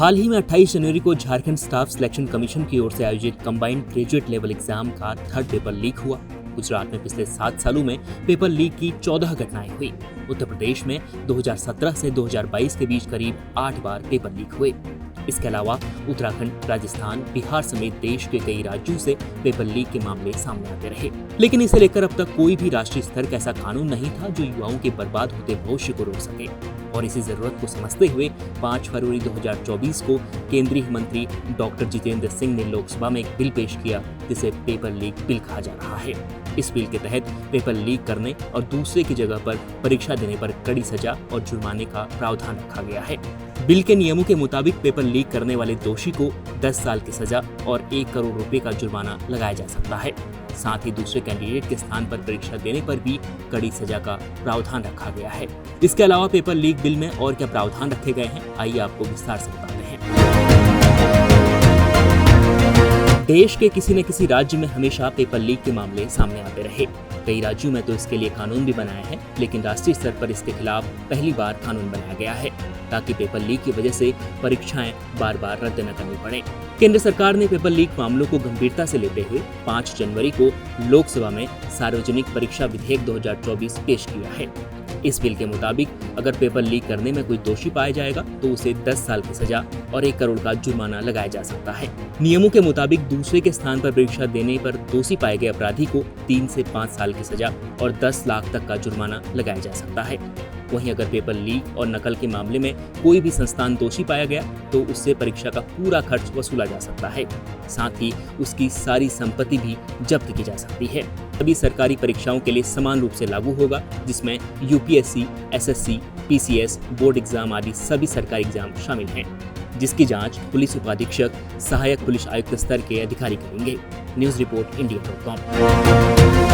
हाल ही में 28 जनवरी को Jharkhand staff selection commission की ओर से आयोजित कंबाइंड ग्रेजुएट लेवल एग्जाम का थर्ड पेपर लीक हुआ। गुजरात में पिछले 7 सालों में पेपर लीक की 14 घटनाएं हुई। उत्तर प्रदेश में 2017 से 2022 के बीच करीब 8 बार पेपर लीक हुए। इसके अलावा उत्तराखंड, राजस्थान, बिहार समेत देश के कई राज्यों से पेपर लीक के मामले सामने आते रहे, लेकिन इसे लेकर अब तक कोई भी राष्ट्रीय स्तर का ऐसा कानून नहीं था जो युवाओं के बर्बाद होते भविष्य को रोक सके। और इसी जरूरत को समझते हुए 5 फरवरी 2024 को केंद्रीय मंत्री डॉक्टर जितेंद्र सिंह ने लोकसभा में एक बिल पेश किया जिसे पेपर लीक बिल कहा जा रहा है। इस बिल के तहत पेपर लीक करने और दूसरे की जगह पर परीक्षा देने पर कड़ी सजा और जुर्माने का प्रावधान रखा गया है। बिल के नियमों के मुताबिक पेपर लीक करने वाले दोषी को 10 साल की सजा और 1 करोड़ रुपए का जुर्माना लगाया जा सकता है। साथ ही दूसरे कैंडिडेट के स्थान पर परीक्षा देने पर भी कड़ी सजा का प्रावधान रखा गया है। इसके अलावा पेपर लीक बिल में और क्या प्रावधान रखे गए हैं, आइए आपको विस्तार से बताते हैं। देश के किसी न किसी राज्य में हमेशा पेपर लीक के मामले सामने आते रहे। कई राज्यों में तो इसके लिए कानून भी बनाया है, लेकिन राष्ट्रीय स्तर पर इसके खिलाफ पहली बार कानून बनाया गया है ताकि पेपर लीक की वजह से परीक्षाएं बार बार रद्द न करनी पड़े। केंद्र सरकार ने पेपर लीक मामलों को गंभीरता से लेते हुए 5 जनवरी को लोकसभा में सार्वजनिक परीक्षा विधेयक 2024 पेश किया है। इस बिल के मुताबिक अगर पेपर लीक करने में कोई दोषी पाया जाएगा तो उसे 10 साल की सजा और 1 करोड़ का जुर्माना लगाया जा सकता है। नियमों के मुताबिक दूसरे के स्थान पर परीक्षा देने पर दोषी पाए गए अपराधी को 3 से 5 साल की सजा और 10 लाख तक का जुर्माना लगाया जा सकता है। वहीं अगर पेपर लीक और नकल के मामले में कोई भी संस्थान दोषी पाया गया तो उससे परीक्षा का पूरा खर्च वसूला जा सकता है। साथ ही उसकी सारी संपत्ति भी जब्त की जा सकती है। सभी सरकारी परीक्षाओं के लिए समान रूप से लागू होगा, जिसमें UPSC, SSC, PCS, board exam आदि सभी सरकारी एग्जाम शामिल हैं, जिसकी जांच पुलिस उपाधीक्षक, सहायक पुलिस आयुक्त स्तर के अधिकारी करेंगे। News report इंडिया.com।